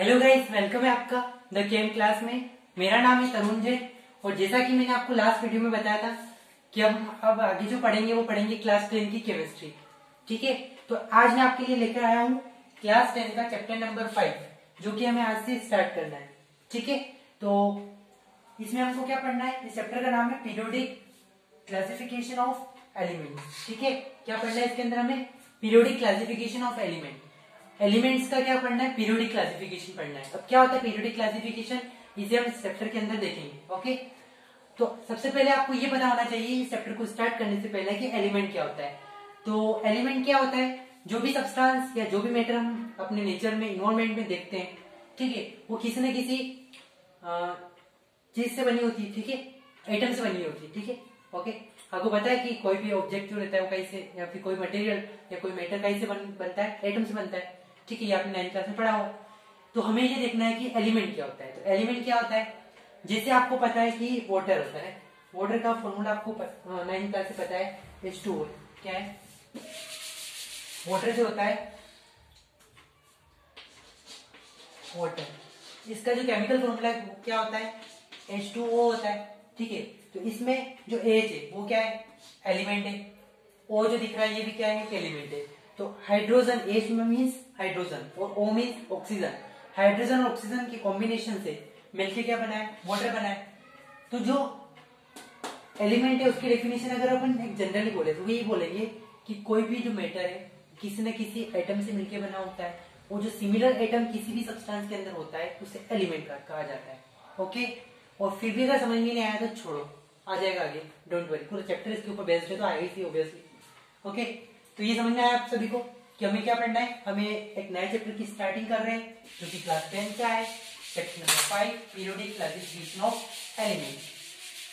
Hello guys, welcome है आपका the came class में। मेरा नाम है तरुण जैन और जैसा कि मैंने आपको लास्ट वीडियो में बताया था कि हम अब आगे जो पढ़ेंगे वो पढ़ेंगे क्लास 10 की केमिस्ट्री। ठीक है, तो आज मैं आपके लिए लेकर आया हूँ क्लास 10 का चैप्टर नंबर 5 जो कि हमें आज से स्टार्ट करना है। ठीक है, तो इसमें हमको क्या पढ़ना है? इस चैप्टर का नाम है पीरियोडिक क्लासिफिकेशन ऑफ एलिमेंट्स। ठीक है, क्या पढ़ना है इसके अंदर? हमें पीरियोडिक क्लासिफिकेशन ऑफ एलिमेंट्स का क्या पढ़ना है? पीरियोडिक क्लासिफिकेशन पढ़ना है। अब क्या होता है पीरियोडिक क्लासिफिकेशन, इसे हम इस चैप्टर के अंदर देखेंगे। ओके, तो सबसे पहले आपको ये पता होना चाहिए इस चैप्टर को स्टार्ट करने से पहले कि एलिमेंट क्या होता है। तो एलिमेंट क्या होता है? जो भी सब्सटेंस या जो भी मैटर हम अपने नेचर में, इन्वायरमेंट में देखते हैं, ठीक है, वो किसी न किसी चीज से बनी होती है। ठीक है, एटम से बनी होती है। ठीक है, ओके, आपको पता है कि कोई भी ऑब्जेक्ट जो रहता है वो कहीं से, या फिर कोई मटेरियल या कोई मैटर कहीं से बनता है? एटम से बनता है। ठीक है, ये आपने 9th क्लास में पढ़ा होगा। तो हमें ये देखना है कि एलिमेंट क्या होता है। तो एलिमेंट क्या होता है? जैसे आपको पता है कि वाटर होता है, वाटर का फॉर्मूला आपको 9th क्लास से पता है, H2O। क्या है? वाटर जो होता है, वाटर, इसका जो केमिकल फॉर्मूला है वो क्या होता है? H2O होता है। ठीक है, तो इसमें जो H है वो क्या है? एलिमेंट है। O जो दिख रहा है ये भी क्या है? एलिमेंट है। तो हाइड्रोजन, H मीन्स हाइड्रोजन और O मीन्स ऑक्सीजन। हाइड्रोजन और ऑक्सीजन के कॉम्बिनेशन से मिलके क्या बना है? वाटर बना है। तो जो एलिमेंट है उसकी डेफिनेशन अगर अपन एक जनरली बोले तो यही बोलेंगे कि कोई भी जो मैटर है किसी न किसी एटम से मिलके बना होता है। वो जो सिमिलर एटम किसी भी सब्सटेंस के अंदर होता है उसे एलिमेंट कहा जाता है। ओके, और फिर भी अगर समझ में नहीं आया तो छोड़ो, आ जाएगा आगे, डोंट वरी, पूरा चैप्टर इसके ऊपर बेस्ड है तो आएगा ही ऑब्वियसली। ओके, तो ये समझ में आया आप सभी को कि हमें क्या पढ़ना है? हमें एक नए चैप्टर की स्टार्टिंग कर रहे हैं जो कि क्लास 10 का है, chapter number 5, periodic classification of elements.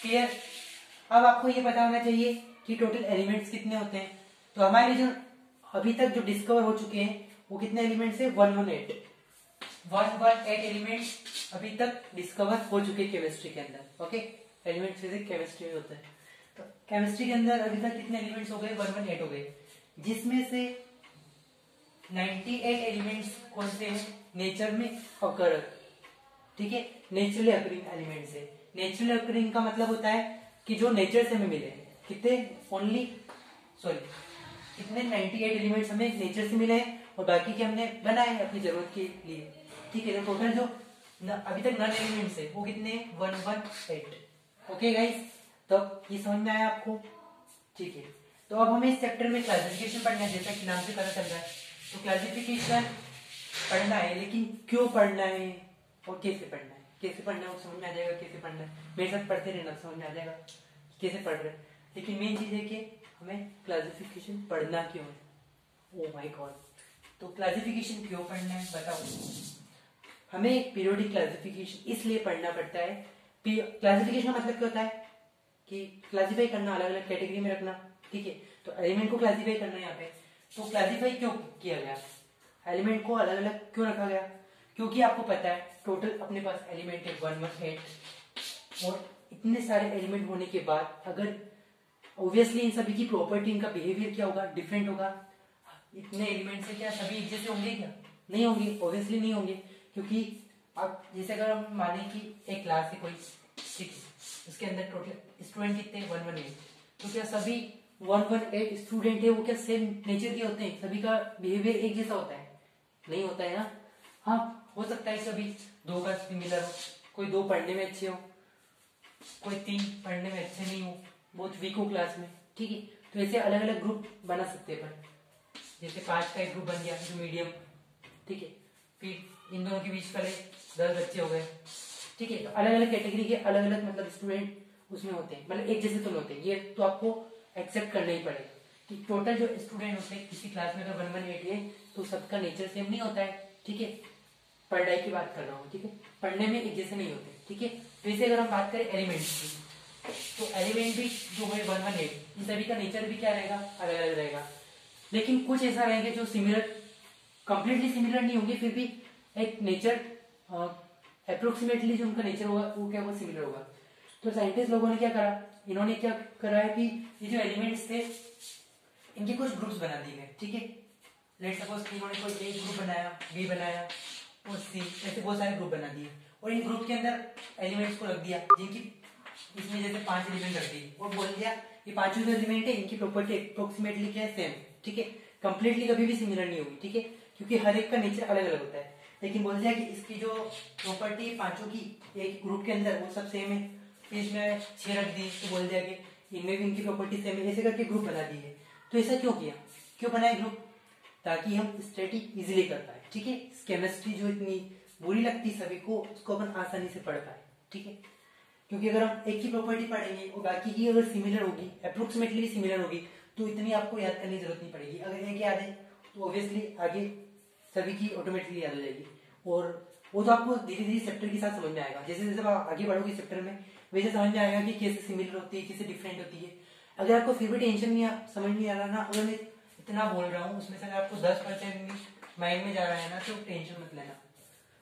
Clear? अब आपको ये पता होना चाहिए कि टोटल एलिमेंट्स कितने होते हैं। तो हमारे जो अभी तक जो डिस्कवर हो चुके हैं वो कितने एलिमेंट्स है? 118 एलिमेंट्स अभी तक डिस्कवर हो चुके हैं केमिस्ट्री के अंदर। ओके, एलिमेंट्स फिजिक्स केमिस्ट्री में होता है। तो केमिस्ट्री के अंदर अभी तक कितने एलिमेंट्स हो गए? 118 हो गए, जिसमें से 98 एलिमेंट्स कौन से हैं? नेचर में अकर। ठीक है, नेचुरली अकरिंग एलिमेंट्स है। नेचुरली अकरिंग का मतलब होता है कि जो नेचर से हमें मिले। कितने? कितने? 98 एलिमेंट्स हमें नेचर से मिले हैं और बाकी के हमने बनाए अपनी जरूरत के लिए। ठीक है, तो टोटल जो अभी तक नॉन एलिमेंट्स है वो कितने? 118। ओके गाइस, तो ये समझ में आया आपको? ठीक है, तो अब हमें इस चैप्टर में क्लासिफिकेशन पढ़ना है, जैसा कि नाम से पता चल रहा है। तो क्लासिफिकेशन पढ़ना है, लेकिन क्यों पढ़ना है और कैसे पढ़ना है? कैसे पढ़ना है वो समझ में आ जाएगा, कैसे पढ़ना है मेरे साथ पढ़ते रहना, समझ में आ जाएगा कैसे पढ़ रहे हैं। लेकिन मेन चीज है कि हमें क्लासिफिकेशन पढ़ना क्यों है। ओ माय गॉड, तो क्लासिफिकेशन क्यों पढ़ना है बताओ। हमें पीरियोडिक क्लासिफिकेशन इसलिए पढ़ना पड़ता है। क्लासिफिकेशन का मतलब क्या होता है? कि क्लासिफाई करना, अलग अलग कैटेगरी में रखना। ठीक है, तो एलिमेंट को क्लासिफाई करना है यहाँ पे। तो क्लासिफाई क्यों किया गया? एलिमेंट को अलग अलग क्यों रखा गया? क्योंकि आपको पता है टोटल अपने पास एलिमेंट है 118 और इतने सारे एलिमेंट होने के बाद अगर ऑब्वियसली इन सभी की प्रॉपर्टी, इनका बिहेवियर क्या होगा? डिफरेंट होगा। इतने एलिमेंट से क्या सभी एक जैसे होंगे? क्या नहीं होंगे? ऑब्वियसली नहीं होंगे, क्योंकि अब जैसे अगर हम माने कि एक क्लास है कोई, ठीक है, उसके अंदर टोटल स्टूडेंट कितने? 118। तो क्या सभी 118 स्टूडेंट है वो क्या सेम नेचर के होते हैं? सभी का बिहेवियर एक जैसा होता है? नहीं होता है ना। हाँ, हो सकता है सभी दो का सिमिलर हो, कोई 2 पढ़ने में अच्छे हो, कोई 3 पढ़ने में अच्छे नहीं हो, बहुत वीक हो क्लास में। ठीक है, तो ऐसे अलग अलग ग्रुप बना सकते हैं अपन। जैसे 5 का एक ग्रुप बन गया जो मीडियम। ठीक है, फिर इन दोनों के बीच का 10 बच्चे हो गए। ठीक है, तो अलग अलग कैटेगरी के अलग अलग मतलब स्टूडेंट उसमें होते हैं, मतलब एक जैसे तो नहीं होते। ये तो आपको एक्सेप्ट करना ही पड़ेगा कि टोटल जो स्टूडेंट होते हैं किसी क्लास में अगर 118 है तो सबका नेचर सेम नहीं होता है। ठीक है, पढ़ाई की बात कर रहा हूँ। ठीक है, पढ़ने में एक जैसे नहीं होते। ठीक है, तो इसे अगर हम बात करें एलिमेंट्स की, तो एलिमेंट भी जो है 118, इन सभी का नेचर भी क्या रहेगा? अलग अलग रहेगा। लेकिन कुछ ऐसा रहेंगे जो सिमिलर, कंप्लीटली सिमिलर नहीं होंगे, फिर भी एक नेचर अप्रोक्सीमेटली जो उनका नेचर होगा वो क्या होगा? सिमिलर होगा। तो साइंटिस्ट लोगों ने क्या करा? इन्होंने क्या करा है कि ये जो एलिमेंट्स थे इनके कुछ ग्रुप्स बना दिए गए। ठीक है, लेट्स सपोज कि इन्होंने कोई ए ग्रुप बनाया, बी बनाया, और सी, ऐसे बहुत सारे ग्रुप बना दिए और इन ग्रुप के अंदर एलिमेंट्स को रख दिया जिनकी इसमें जैसे 5 एलिमेंट रख दिए और बोल दिया ये पांचों जो एलिमेंट है इनकी प्रॉपर्टी अप्रोक्सीमेटली क्या है, सेम। ठीक है, कंप्लीटली कभी भी सिमिलर नहीं होगी। ठीक है, क्योंकि हर एक का नेचर अलग अलग होता है, लेकिन बोल दिया कि इसकी जो प्रॉपर्टी पांचों की एक ग्रुप के अंदर वो सब सेम है। फिर इसमें 6 रख दी तो बोल दिया कि इनमें भी इनकी प्रॉपर्टी सेम है, ऐसे करके ग्रुप बना दिए। तो ऐसा क्यों किया, क्यों बनाए ग्रुप, ताकि हम स्टडी इजीली कर पाए। ठीक है, केमिस्ट्री जो इतनी बुरी लगती सभी को, उसको अपन आसानी से पढ़ पाए। ठीक है, क्योंकि अगर हम एक ही प्रॉपर्टी पढ़ेंगे और बाकी की अगर सिमिलर होगी, अप्रोक्सीमेटली भी सिमिलर होगी, तो इतनी आपको याद करने की जरूरत नहीं पड़ेगी। अगर एक याद है तो ऑब्वियसली आगे सभी की ऑटोमेटिकली याद हो जाएगी और वो तो आपको धीरे धीरे चैप्टर के साथ समझ में आएगा। जैसे जैसे आप आगे बढ़ोगे चैप्टर में, वैसे समझ में आएगा कि कैसे सिमिलर होती है, कैसे डिफरेंट होती है। अगर आपको फिर भी टेंशन नहीं समझ नहीं आ रहा ना, अगर मैं इतना बोल रहा हूँ उसमें से अगर आपको 10% माइंड में जा रहा है ना, तो टेंशन मत लेना,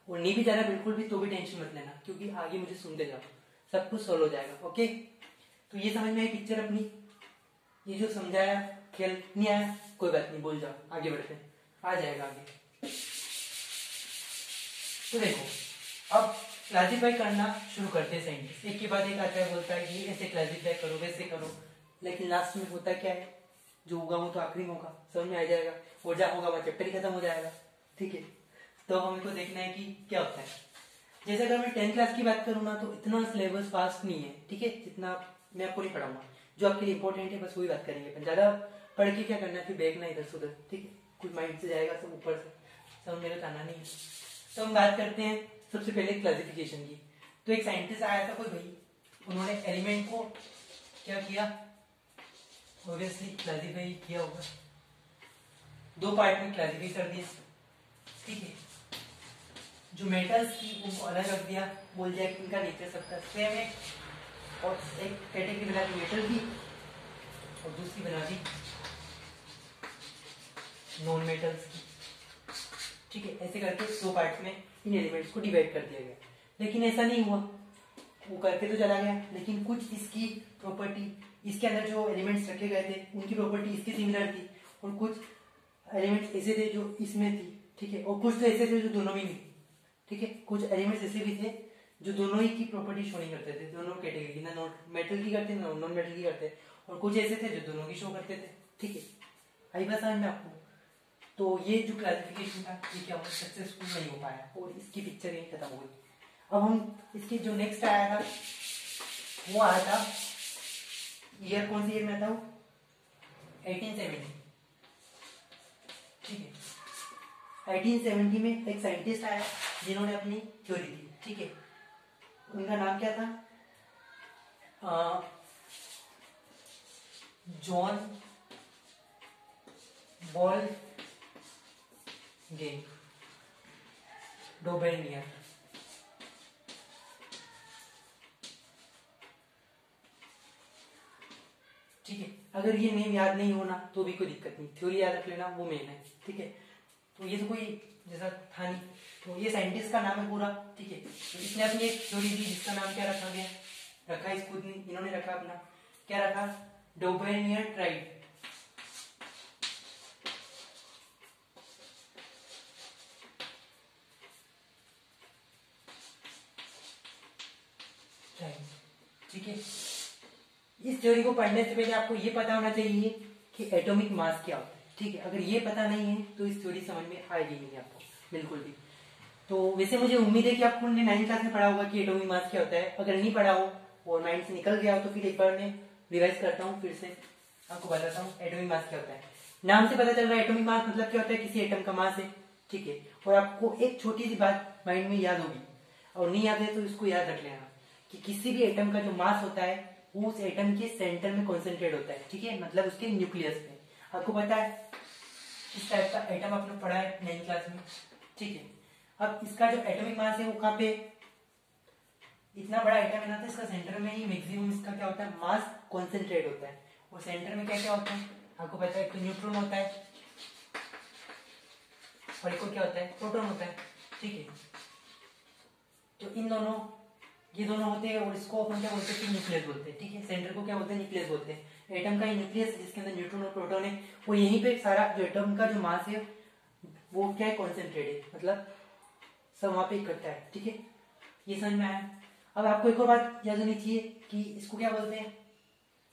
और नहीं भी जा रहा बिल्कुल भी तो भी टेंशन मत लेना, क्योंकि आगे मुझे सुनते जाओ, सब कुछ सोल्व हो जाएगा। ओके, तो ये समझ में आई पिक्चर अपनी, ये जो समझाया खेल नहीं आया कोई बात नहीं, बोल जाओ, आगे बढ़ते हैं, आ जाएगा आगे। तो देखो अब क्लासिफाई करना शुरू करते हैं साइंटिस्ट, एक के बाद एक आता है, बोलता है कि ऐसे क्लासिफाई करो वैसे करो, लेकिन लास्ट में होता क्या है, जो होगा वो तो आखिरी में होगा, समझ में आ जाएगा, और जहाँ होगा वह चैप्टर ही खत्म हो जाएगा। ठीक है, तो हमको देखना है कि क्या होता है। जैसे अगर मैं 10th क्लास की बात करूँ ना, तो इतना सिलेबस फास्ट नहीं है। ठीक है, जितना मैं आपको नहीं पढ़ाऊंगा, जो आपके लिए इंपॉर्टेंट है बस वही बात करेंगे अपन, ज्यादा पढ़ के क्या करना है, फिर बैग ना इधर से उधर। ठीक है, कुछ माइंड से जाएगा सब ऊपर से, सब मेरे आना नहीं है। तो हम बात करते हैं सबसे पहले क्लासिफिकेशन की। तो एक साइंटिस्ट आया था कोई भाई, उन्होंने एलिमेंट को क्या किया, ऑब्वियसली क्लासिफाई किया होगा, 2 पार्ट में क्लासिफाई कर दिया। ठीक है, जो मेटल्स थी उनको अलग रख दिया, बोल दिया कि इनका नेचर सबका सेम है, और एक कैटेगरी बना दी मेटल की और दूसरी बना दी नॉन मेटल्स की। ठीक है, ऐसे करके 2 पार्ट में इन एलिमेंट्स को डिवाइड कर दिया गया। लेकिन ऐसा नहीं हुआ, वो करके तो चला गया, लेकिन कुछ इसकी प्रॉपर्टी, इसके अंदर जो एलिमेंट्स रखे गए थे उनकी प्रॉपर्टी इसकी सिमिलर थी, और कुछ एलिमेंट्स ऐसे थे जो इसमें थी। ठीक है, और कुछ तो ऐसे थे जो दोनों में नहीं। ठीक है, कुछ एलिमेंट्स ऐसे भी थे जो दोनों ही की प्रॉपर्टी शो नहीं करते थे, दोनों कैटेगरी की, ना नॉन मेटल की करते ना नॉन मेटल की करते, और कुछ ऐसे थे जो दोनों की शो करते थे। ठीक है, आई बात समझ में आपको। तो ये जो क्लासिफिकेशन था ये क्या हुआ, सक्सेसफुल नहीं हो पाया और इसकी पिक्चर यही खत्म हो गई। अब हम इसके जो नेक्स्ट आया था वो आया था, ईयर कौन सी ईयर में था वो, 1870। ठीक है, 1870 में एक साइंटिस्ट आया जिन्होंने अपनी थ्योरी दी। ठीक है, उनका नाम क्या था, जॉन बोल्ट्जमैन। ठीक है, अगर ये नेम याद नहीं होना तो भी कोई दिक्कत नहीं, थ्योरी याद रख लेना, वो मेन है। ठीक है, तो ये तो कोई जैसा था नहीं, तो ये साइंटिस्ट का नाम है पूरा। ठीक है, तो इसने अपनी एक थ्योरी दी जिसका नाम क्या रखा गया, रखा इस खुद इन्होंने रखा अपना, क्या रखा, डोबेनियर ट्राइड। ठीक है, इस थ्योरी को पढ़ने से पहले आपको ये पता होना चाहिए कि एटॉमिक मास क्या होता है। ठीक है, अगर ये पता नहीं है तो इस थ्योरी समझ में आएगी नहीं आपको बिल्कुल भी। तो वैसे मुझे उम्मीद है कि आपको 9th क्लास में पढ़ा होगा कि एटॉमिक मास क्या होता है। अगर नहीं पढ़ा हो और माइंड से निकल गया हो तो फिर एक बार मैं रिवाइज करता हूँ, फिर से आपको बताता हूँ एटॉमिक मास क्या होता है। नाम से पता चल रहा है एटॉमिक मास मतलब क्या होता है, किसी एटम का मास है। ठीक है, और आपको एक छोटी सी बात माइंड में याद होगी, और नहीं याद है तो इसको याद रख लेना कि किसी भी एटम का जो मास होता है वो उस एटम के सेंटर में कॉन्सेंट्रेट होता है। ठीक है, मतलब उसके न्यूक्लियस में। आपको पता है इस टाइप का एटम आपने पढ़ा है 9th क्लास में। ठीक है, अब इसका जो एटॉमिक मास है वो कहाँ पे, इतना बड़ा एटम है ना, तो इसका सेंटर में ही मैक्सिमम इसका क्या होता है, मास कॉन्सेंट्रेट होता है। और सेंटर में क्या क्या होता है आपको पता है, एक तो न्यूट्रॉन होता है और एक को क्या होता है, प्रोटॉन होता है। ठीक है, तो इन दोनों, ये दोनों होते हैं और इसको अपन क्या बोलते हैं, न्यूक्लियस बोलते हैं। ठीक है, सेंटर को क्या बोलते हैं, न्यूक्लियस बोलते हैं। एटम का न्यूक्लियस जिसके अंदर न्यूट्रॉन और प्रोटॉन है, और यहीं पे सारा जो एटम का जो मास है वो क्या है, कॉन्सेंट्रेट है, मतलब सब वहां पे इकट्ठा है, ठीक है, ये समझ में आया। अब आपको एक और बात याद होनी चाहिए कि इसको क्या बोलते हैं,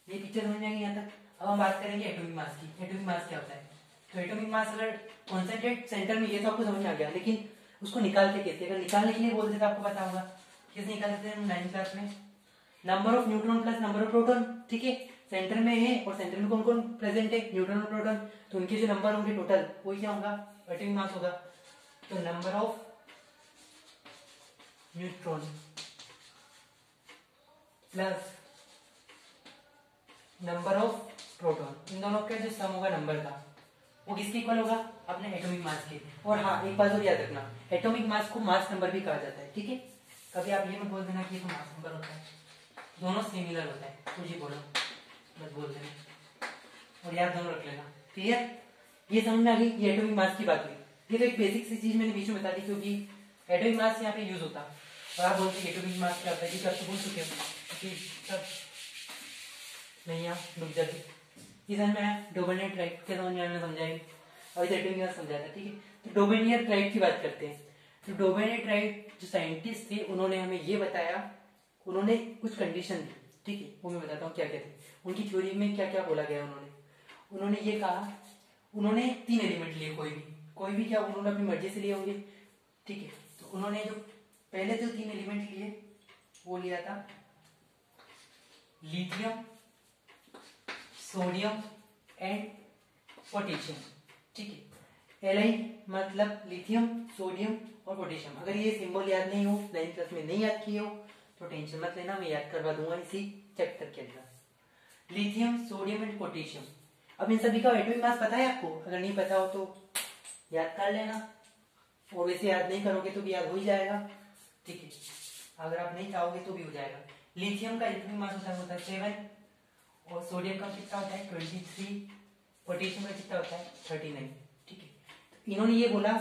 ये पिक्चर समझ में आएगी यहाँ तक। अब हम बात करेंगे एटॉमिक मास की। एटॉमिक मास क्या होता है? तो एटॉमिक मास अगर कॉन्सेंट्रेट सेंटर में, ये तो आपको समझ में आ गया, लेकिन उसको निकालते कैसे? अगर निकालने के लिए बोलते तो आपको पता होगा कैसे निकालते हैं हम 9th क्लास में, number of neutron plus number of proton, ठीक है, सेंटर में है और सेंटर में कौन कौन प्रेजेंट है, न्यूट्रॉन और प्रोटॉन, तो उनके जो नंबर होंगे टोटल वही क्या होगा, एटॉमिक मास होगा। तो number of neutron plus number of proton, इन दोनों का जो सम होगा नंबर का, वो किसके इक्वल होगा, अपने एटॉमिक मास के। और हाँ, एक बात और याद रखना, एटॉमिक मास को मास नंबर भी कहा जाता है, ठीक है। कभी आप ये मत बोल देना कि ये तो मास नंबर होता है, दोनों सिमिलर होता है, कुछ ही बोलो मत बोल देना, और याद दोनों रख लेना, क्लियर। ये समझ में आ गई, ये एटॉमिक मास की बात हुई। ये तो एक बेसिक सी चीज मैंने बीच में बता दी, क्योंकि एटॉमिक मास यहाँ पे यूज होता है। और आप बोलते एटॉमिक मास क्या होता है, क्योंकि आप तो बोल चुके हो सब नहीं, यहाँ डूब जाती। ये समझ में आया, डोबेनियर ट्राइब क्या समझ में आया, समझाएंगे और इसे एटॉमिक मास समझाया था, ठीक है। तो डोबेनियर ट्राइब की बात करते हैं। तो डोबेनियर ट्राइब जो साइंटिस्ट थे, उन्होंने हमें ये बताया, उन्होंने कुछ कंडीशन दी, ठीक है, वो मैं बताता हूँ क्या क्या थी। उनकी थ्योरी में क्या क्या बोला गया, उन्होंने ये कहा, उन्होंने 3 एलिमेंट लिए, कोई भी क्या उन्होंने अपनी मर्जी से लिए होंगे, ठीक है। तो उन्होंने जो पहले जो 3 एलिमेंट लिए वो लिया था लिथियम, सोडियम एंड पोटेशियम, ठीक है। Li मतलब लिथियम, सोडियम और पोटेशियम। अगर ये सिंबल याद नहीं हो, 9th क्लास में नहीं याद किए हो, तो टेंशन मत लेना, मैं याद करवा दूंगा इसी चैप्टर के अंदर। Lithium, sodium and potassium. अब इन सभी का एटॉमिक मास पता है आपको? अगर नहीं पता हो तो याद कर लेना, और वैसे याद नहीं करोगे तो भी याद हो ही जाएगा, ठीक है। अगर आप नहीं चाहोगे तो भी हो जाएगा। लिथियम का एटॉमिक मास होता है 7, और सोडियम का कितना होता है 23, पोटेशियम का कितना होता है 39, ठीक है। तो इन्होंने ये बोला,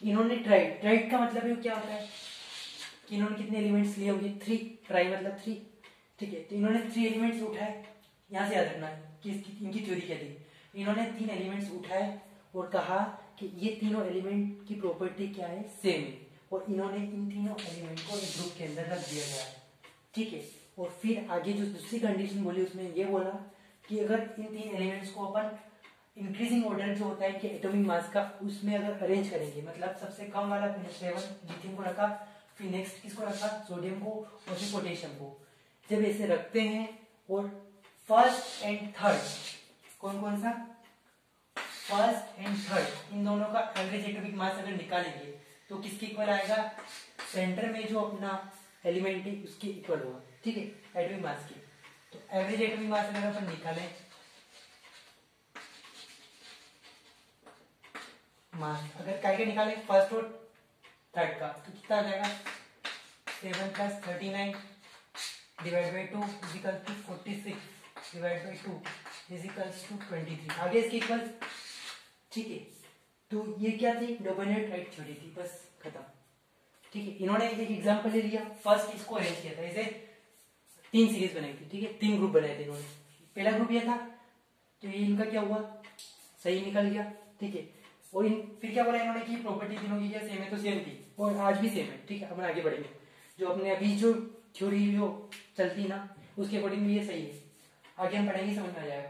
इन्होंने ट्राइड का मतलब ये क्या होता है कि इन्होंने कितने एलिमेंट्स लिए होंगे, 3, ट्राई मतलब 3, ठीक है। तो इन्होंने 3 एलिमेंट्स उठाए, यहाँ से याद रखना है कि इनकी थ्योरी क्या थी। इन्होंने 3 एलिमेंट्स उठाए और कहा कि ये तीनों एलिमेंट की प्रॉपर्टी क्या है, सेम है, और इन्होंने इन तीनों एलिमेंट को एक ग्रुप के अंदर रख दिया गया है, ठीक है। और फिर आगे जो दूसरी कंडीशन बोली, उसमें ये बोला कि अगर इन 3 एलिमेंट्स को अपन इंक्रीजिंग ऑर्डर जो होता है कि एटॉमिक मास का, उसमें अगर अरेंज करेंगे, मतलब सबसे कम वाला 7 लिथियम को रखा, फिर नेक्स्ट किसको रखा, सोडियम को, और फिर पोटेशियम को। जब ऐसे रखते हैं और फर्स्ट एंड थर्ड, कौन कौन सा, फर्स्ट एंड थर्ड, इन दोनों का एवरेज एटॉमिक मास अगर निकालेंगे तो किसके इक्वल आएगा, सेंटर में जो अपना एलिमेंट है उसके इक्वल होगा, ठीक है, एटॉमिक मास की। तो एवरेज एटॉमिक मास अगर अपन निकालें, मास अगर काय के निकाले, फर्स्ट और थर्ड का, तो कितना आ जाएगा 7 + 39 divide by 2 is equal to 46 divide by 2 is equal to 23, आगे इसके इक्वल, ठीक है। तो ये क्या थी, डोबेनियर ट्राइड थ्योरी थी, बस खत्म, ठीक है। इन्होंने एक एग्जांपल ले लिया, फर्स्ट इसको अरेंज किया था, इसे 3 सीरीज बनाई थी, ठीक है, 3 ग्रुप बनाए थे इन्होंने। पहला ग्रुप ये था, तो ये इनका क्या हुआ, सही निकल गया, ठीक है। और फिर क्या बोला इन्होंने कि प्रॉपर्टी तीनों की क्या सेम है, तो सेम थी और आज भी सेम है, ठीक है। अपन आगे बढ़ेंगे, जो अपने अभी जो थ्योरी जो चलती ना, उसके अकॉर्डिंग भी ये सही है, आगे हम पढ़ेंगे, समझ में आ जाएगा।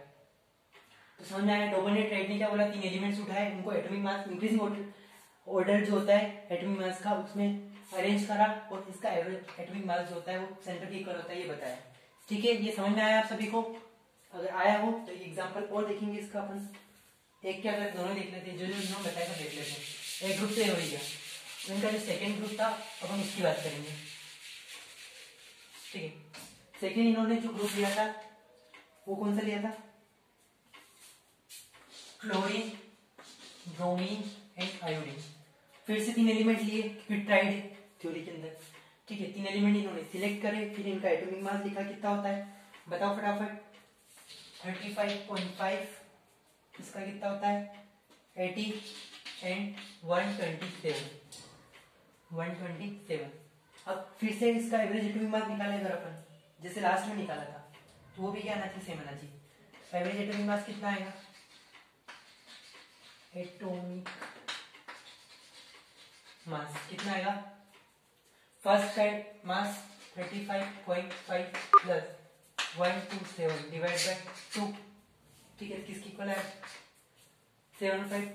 तो समझ में आया, डोबेनियर ट्राइड ने क्या बोला, 3 एलिमेंट्स उठाए, उनको एटॉमिक मास इंक्रीजिंग ऑर्डर जो होता है एटॉमिक मास का, उसमें अरेंज करा, और इसका एवरेज एटॉमिक मास जो होता है वो सेंटर के इक्वल होता है, ये बताया, ठीक है। ये समझ में आया आप सभी को? अगर आया हो तो एग्जांपल और देखेंगे इसका अपन, एक क्या अगर दोनों देख लेते हैं, जो जो इन्होंने बताया था देख लेते हैं। एक ग्रुप से हो गया, इनका जो सेकंड ग्रुप था अपन उसकी बात करेंगे, ठीक है। सेकंड इन्होंने जो ग्रुप लिया था वो कौन सा लिया था, क्लोरीन, ब्रोमीन एंड आयोडीन। फिर से 3 एलिमेंट लिए, फिर ट्राइड थ्योरी के अंदर, ठीक है। 3 एलिमेंट इन्होंने सिलेक्ट करे, फिर इनका एटॉमिक मास लिखा, कितना होता है बताओ फटाफट, 35.5, इसका कितना होता है 80 एंड 127। अब फिर से इसका एवरेज एटॉमिक मास निकाले अगर अपन, जैसे लास्ट में निकाला था, तो वो भी क्या आना चाहिए, सेम आना चाहिए। एवरेज एटॉमिक मास कितना आएगा, एटॉमिक मास कितना आएगा, first side mass 35.5 plus 127 divide by 2, ठीक है, किसकी इक्वल है 75।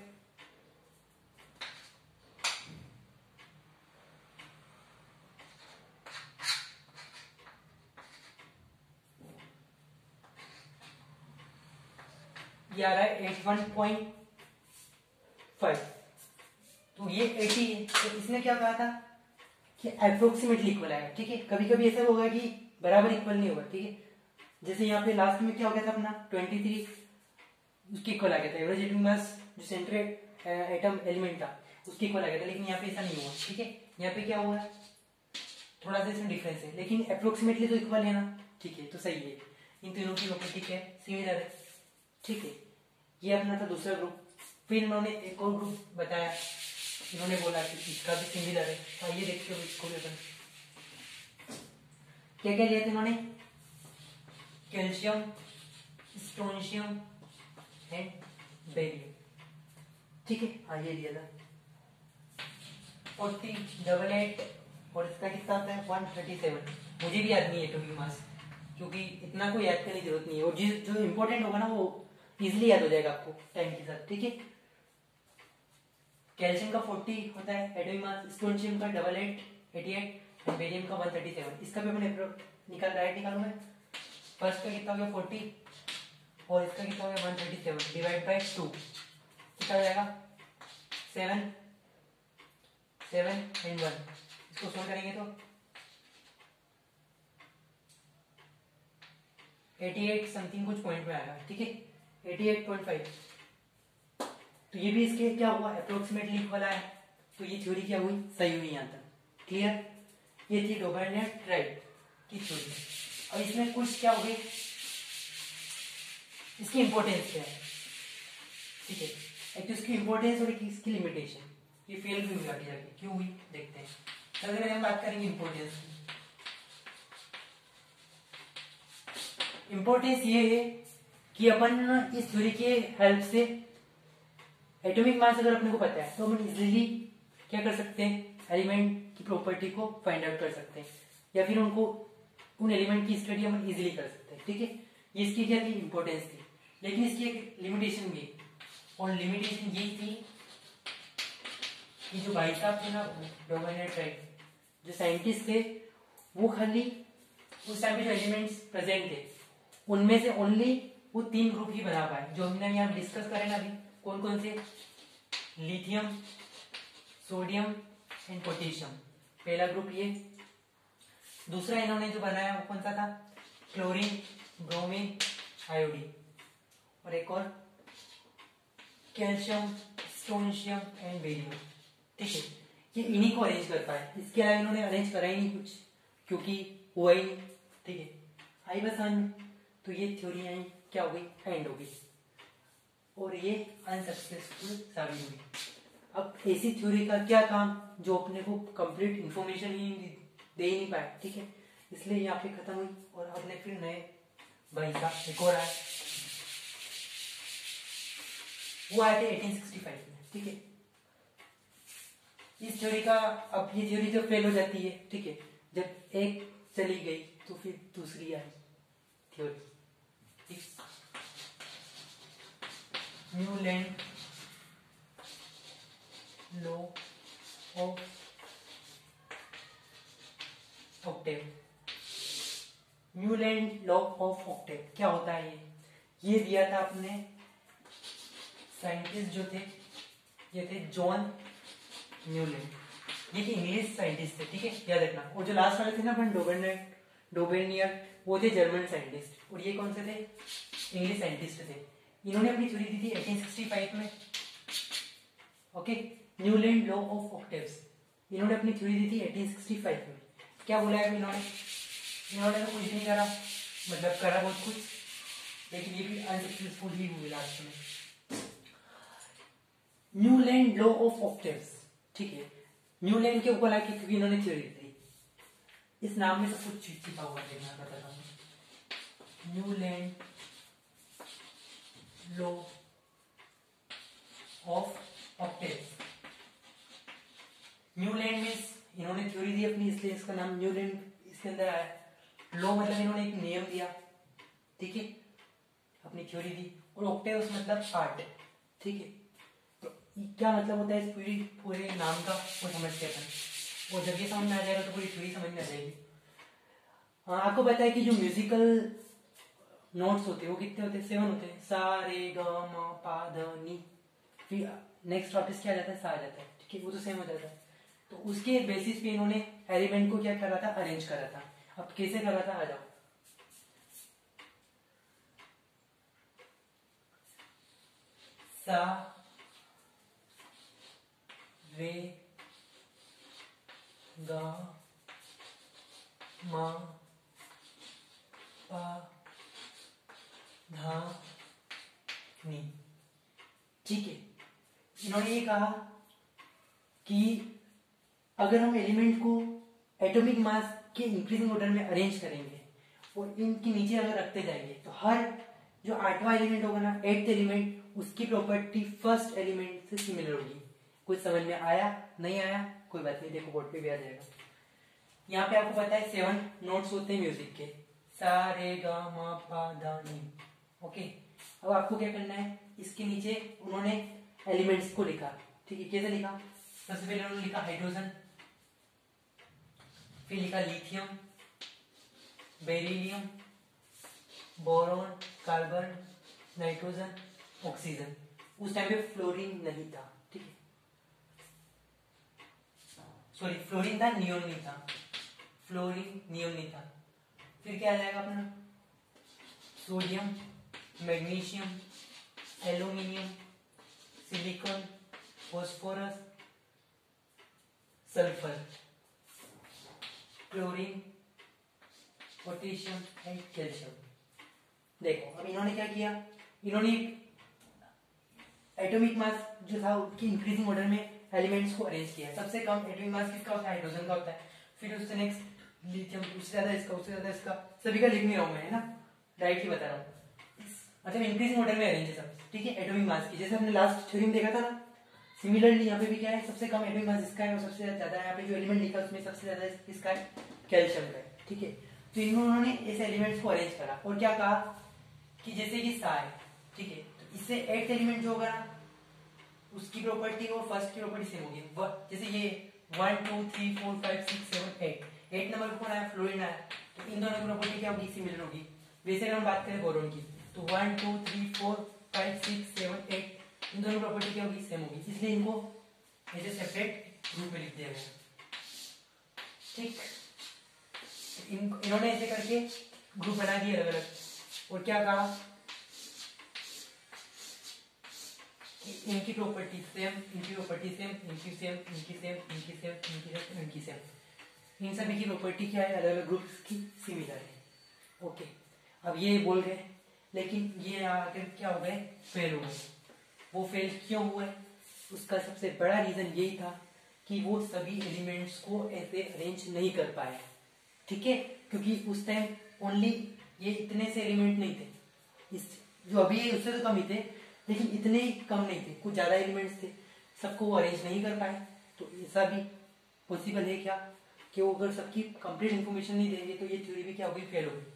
ये आ रहा है 81.5, तो ये 80 है। तो इसने क्या कहा था कि अप्रोक्सीमेटली इक्वल आएगा, ठीक है। कभी कभी ऐसा होगा कि बराबर इक्वल नहीं होगा, ठीक है। जैसे यहाँ पे लास्ट में क्या हो गया था अपना 23, उसकी इक्वल आ गया था एवरेज एटॉमिक मास जो सेंट्रल एटम एलिमेंट था उसकी इक्वल आ गया था, लेकिन यहाँ पे ऐसा नहीं हुआ, ठीक है। यहाँ पे क्या हुआ है, थोड़ा सा इसमें डिफरेंस है, लेकिन अप्रोक्सीमेटली तो इक्वल है ना, ठीक है, तो सही है। इन तीनों की लोकेलिटी क्या है, सिमिलर है, ठीक है। ये अपना था दूसरा ग्रुप। फिर इन्होंने एक और ग्रुप बताया, इन्होंने बोला कि इसका भी सिमिलर है। आइए देखते हो इसको भी अपन क्या क्या लिया था इन्होंने, कैल्शियम, स्ट्रोंशियम एंड बेरियम, ठीक है। हाँ ये लिया था 40, 88 और इसका कितना आता है 137। मुझे भी याद नहीं है एटॉमिक मास, क्योंकि इतना कोई याद करने की जरूरत नहीं है, और जो इंपॉर्टेंट होगा ना वो इजीली याद हो जाएगा आपको टाइम के साथ, ठीक है। कैल्शियम का 40 होता है एटॉमिक मास, स्ट्रोंशियम का 88 और बेरियम का 137। इसका भी मैंने राइट निकालू मैं। फर्स्ट का कितना हो गया 40 और इसका कितना हो गया 137 डिवाइड बाय 2, कितना हो जाएगा 7 एंड 1। इसको सोल्व करेंगे तो 88 समथिंग कुछ पॉइंट में आएगा, ठीक है, 88.5। तो ये भी इसके क्या हुआ, अप्रोक्सीमेटली इक्वल आया, तो ये थ्योरी क्या हुई, सही हुई यहाँ तक, क्लियर। ये थी डोबर्नियर-ट्राइट की थ्योरी। और इसमें कुछ क्या हो गई, इसकी इंपॉर्टेंस क्या है, ठीक है। एक तो इसकी इंपॉर्टेंस और एक इसकी लिमिटेशन। ये फेल भी हुई आगे जाके, क्यों हुई देखते हैं। सबसे पहले हम बात करेंगे इंपॉर्टेंस की। इंपॉर्टेंस ये है कि अपन इस थ्योरी के हेल्प से एटॉमिक मास अगर अपने को पता है तो अपन इजीली क्या कर सकते हैं, एलिमेंट की प्रॉपर्टी को फाइंड आउट कर सकते हैं, या फिर उनको उन एलिमेंट की स्टडी अपन इजीली कर सकते हैं, ठीक है। ये इसकी क्या थी, इंपॉर्टेंस थी। लेकिन इसकी एक लिमिटेशन भी, और लिमिटेशन यही थी कि जो भाई साहब थे ना डोबर्नियर-ट्राइट, जो साइंटिस्ट थे, वो खाली उस टाइम पे जो एलिमेंट्स प्रेजेंट थे उनमें से ओनली वो 3 ग्रुप ही बना पाए जो हमने यहाँ डिस्कस करे ना अभी। कौन कौन से, लिथियम, सोडियम एंड पोटेशियम, पहला ग्रुप ये। दूसरा इन्होंने जो बनाया वो कौन सा था, क्लोरीन, ब्रोमीन, आयोडीन, और एक और कैल्शियम, स्ट्रोंशियम एंड बेरियम, ठीक है। ये इन्हीं को अरेंज कर पाए, इसके अलावा इन्होंने अरेंज करा ही नहीं कुछ, क्योंकि हुआ ही नहीं, ठीक है। आई बस समझ में। तो ये थ्योरी यहीं क्या हो गई, एंड हो गई, और ये अनसक्सेसफुल साबित हुई। अब ऐसी थ्योरी का क्या काम जो अपने को कंप्लीट इंफॉर्मेशन ही दे ही नहीं पाए, ठीक है। इसलिए यहाँ पे खत्म हुई, और अपने फिर नए भाई साहब एक और आए, वो आए थे 1865 में, ठीक है। इस थ्योरी का, अब ये थ्योरी जब फेल हो जाती है, ठीक है, जब एक चली गई तो फिर दूसरी आई theory, Newland law of octave. Newland law of octave क्या होता है, ये दिया था अपने साइंटिस्ट जो थे, ये थे जॉन न्यूलैंड। ये इंग्लिश साइंटिस्ट थे, ठीक है, याद रखना। और जो लास्ट वाले थे ना अपन डोबर्नियर, वो थे जर्मन साइंटिस्ट, और ये कौन से थे, इंग्लिश साइंटिस्ट थे। इन्होंने अपनी थ्योरी दी थी 1865 में, okay. Newland law of octaves, इन्होंने अपनी थ्योरी दी थी 1865 में। क्या बोला है इन्होंने तो कुछ नहीं करा, मतलब करा बहुत कुछ, लेकिन ये भी अनसक्सेसफुल ही हुए लास्ट में। न्यूलैंड लॉ ऑफ ऑक्टेव्स, ठीक है। न्यूलैंड के ऊपर आके क्योंकि इन्होंने थ्योरी दी, इस नाम में सब कुछ छिपा हुआ देखना पड़ता था। Newland law of octaves, new land means इन्होंने थ्योरी दी अपनी, इसलिए इसका नाम न्यू लैंड इसके अंदर आया। लॉ मतलब इन्होंने एक नियम दिया, ठीक है, अपनी थ्योरी दी। और ऑक्टेव्स मतलब आर्ट, ठीक है। तो क्या मतलब होता है इस पूरे नाम का वो समझते हैं अपन, और जब ये समझ में आ जाएगा तो पूरी थ्योरी समझ में आ जाएगी। हाँ, आपको पता है कि जो म्यूजिकल नोट्स होते हैं वो कितने होते हैं? 7 होते हैं। सा रे ग म पा ध नी, फिर नेक्स्ट वापस क्या आ जाता है? सा आ जाता है, ठीक है, वो तो सेम हो जाता है। तो उसके बेसिस पे इन्होंने एलिमेंट को क्या करा था? अरेंज करा था। अब कैसे करा था? आ जाओ। सा रे ग म पा धा नी, ठीक है। इन्होंने ये कहा कि अगर हम एलिमेंट को एटॉमिक मास के इंक्रीजिंग ऑर्डर में अरेंज करेंगे और इनके नीचे अगर रखते जाएंगे तो हर जो 8वां एलिमेंट होगा ना, 8th एलिमेंट, उसकी प्रॉपर्टी फर्स्ट एलिमेंट से सिमिलर होगी। कुछ समझ में आया? नहीं आया? कोई बात नहीं, देखो बोर्ड पे भी आ जाएगा। यहाँ पे आपको पता है 7 नोट्स होते हैं म्यूजिक के, सा रे ग म पा धा नी, ओके। अब आपको क्या करना है? इसके नीचे उन्होंने एलिमेंट्स को लिखा, ठीक है। कैसे लिखा? सबसे पहले उन्होंने लिखा हाइड्रोजन, फिर लिखा lithium, beryllium, boron, carbon, nitrogen, oxygen. उस टाइम पे फ्लोरीन नहीं था, ठीक है, सॉरी फ्लोरीन था, नियोन नहीं था, फ्लोरीन नियोन नहीं था। फिर क्या आ जाएगा अपना? Sodium, magnesium, aluminium, silicon, phosphorus, sulphur, chlorine, potassium and calcium. देखो अब इन्होंने क्या किया? इन्होंने एटॉमिक मास जो था उसकी इंक्रीजिंग ऑर्डर में एलिमेंट्स को अरेंज किया। सबसे कम एटॉमिक मास किसका होता है? हाइड्रोजन का होता है। फिर उससे नेक्स्ट लिथियम, उससे ज्यादा इसका, उससे ज्यादा इसका, सभी का लिख नहीं रहा हूं मैं, है ना, डायरेक्टली बता रहा हूँ। मतलब इंक्रीजिंग ऑर्डर में अरेंज है सब, ठीक है, एटॉमिक मास की। जैसे हमने लास्ट थ्योरी में देखा था ना, सिमिलरली यहाँ पे भी क्या है? सबसे कम एटॉमिक मास इसका है और सबसे ज्यादा यहाँ पे जो एलिमेंट लिखा उसमें सबसे ज्यादा इसका है, कैल्शियम का है, ठीक है। तो इन्होंने इस एलिमेंट्स को अरेंज करा और क्या कहा कि जैसे कि सा है, ठीक है, तो इससे 8th एलिमेंट जो होगा ना, उसकी प्रॉपर्टी और फर्स्ट की प्रॉपर्टी सेम होगी। जैसे ये 1 2 3 4 5 6 7 8, 8 नंबर पर कौन आया? फ्लोरीन आया, तो इन दोनों की प्रॉपर्टी क्या होगी? सिमिलर होगी। वैसे अगर हम बात करें बोरॉन की, तो 1 2 3 4 5 6 7 8, इन दोनों प्रॉपर्टी क्या होगी? सेम होगी, इसलिए इनको ऐसे सेपरेट ग्रुप में लिख दिया गया, ठीक। इन्होंने ऐसे करके ग्रुप बना दिए अलग अलग, और क्या कहा कि इनकी प्रॉपर्टी सेम, इनकी प्रॉपर्टी सेम, इनकी सेम, इनकी सेम, इनकी सेम, इनकी सेम, इनकी सेम, इन सभी की प्रॉपर्टी क्या है? अलग अलग ग्रुप्स की सिमिलर है, ओके। अब ये बोल गए, लेकिन ये आकर क्या हो गए? फेल हो गए। वो फेल क्यों हुए? उसका सबसे बड़ा रीजन यही था कि वो सभी एलिमेंट्स को ऐसे अरेंज नहीं कर पाए, ठीक है, क्योंकि उस टाइम ओनली ये इतने से एलिमेंट नहीं थे, इस जो अभी है उससे तो कम ही थे, लेकिन इतने कम नहीं थे, कुछ ज्यादा एलिमेंट्स थे, सबको वो अरेंज नहीं कर पाए। तो ऐसा भी पॉसिबल है क्या कि वो अगर सबकी कंप्लीट इन्फॉर्मेशन नहीं देंगे तो ये थ्योरी भी क्या होगी? फेल होगी।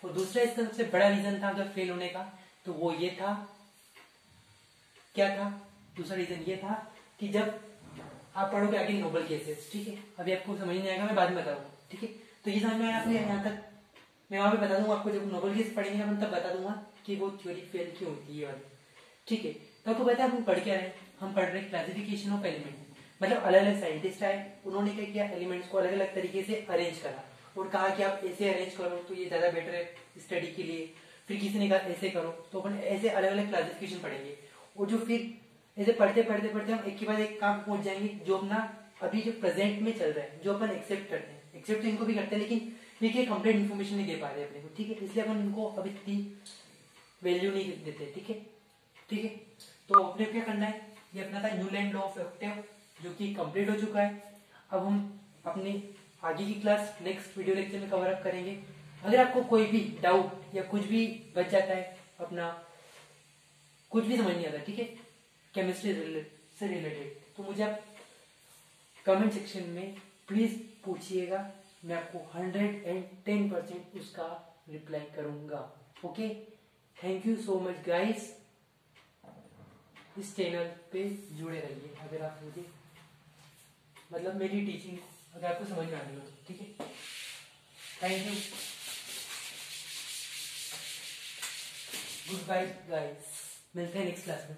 और दूसरा इसका सबसे बड़ा रीजन था अगर फेल होने का, तो वो ये था, क्या था? दूसरा रीजन ये था कि जब आप पढ़ोगे आगे नोबल केसेस, ठीक है, अभी आपको समझ नहीं आएगा, मैं बाद में बताऊंगा, ठीक है। तो ये समझ में आया आपको यहाँ तक? मैं वहां पे बता दूंगा आपको, जब नोबल केस पढ़ेंगे ना तब बता दूंगा कि वो थ्योरी फेल क्यों होती है ये वाली, ठीक है। तो आपको पता है हम पढ़ क्या रहे हैं? हम पढ़ रहे क्लासिफिकेशन ऑफ एलिमेंट, मतलब अलग अलग साइंटिस्ट आए, उन्होंने क्या किया? एलिमेंट्स को अलग अलग तरीके से अरेंज करा और कहा कि आप ऐसे अरेंज करो तो ये ज्यादा बेटर है स्टडी के लिए। फिर किसी ने कहा ऐसे करो, तो अपन ऐसे अलग अलग क्लासिफिकेशन पढ़ेंगे, और जो फिर ऐसे पढ़ते पढ़ते पढ़ते हम एक के बाद एक काम पहुंच जाएंगे जो अपना अभी जो प्रेजेंट में चल रहा है, जो अपन एक्सेप्ट करते हैं, एक्सेप्ट तो इनको भी करते हैं, लेकिन ये कंप्लीट इन्फॉर्मेशन नहीं दे पा रहे अपने को, ठीक है, इसलिए अपन इनको अभी इतनी वैल्यू नहीं देते, ठीक है, ठीक है। तो अपने क्या करना है? ये अपना था न्यूलैंड लॉ ऑफ ऑक्टेव, जो कि कंप्लीट हो चुका है। अब हम अपनी आगे की क्लास नेक्स्ट वीडियो लेक्चर में कवर अप करेंगे। अगर आपको कोई भी डाउट या कुछ भी बच जाता है, अपना कुछ भी समझ नहीं आता, ठीक है, केमिस्ट्री से रिलेटेड, तो मुझे आप कमेंट सेक्शन में प्लीज पूछिएगा, मैं आपको 110% उसका रिप्लाई करूंगा। Okay, thank you so much guys. इस चैनल पे जुड़े रहिए अगर आप मुझे मतलब मेरी टीचिंग अगर आपको समझ में आ रही हो तो, ठीक है। Thank you, good bye guys, मिलते हैं नेक्स्ट क्लास में।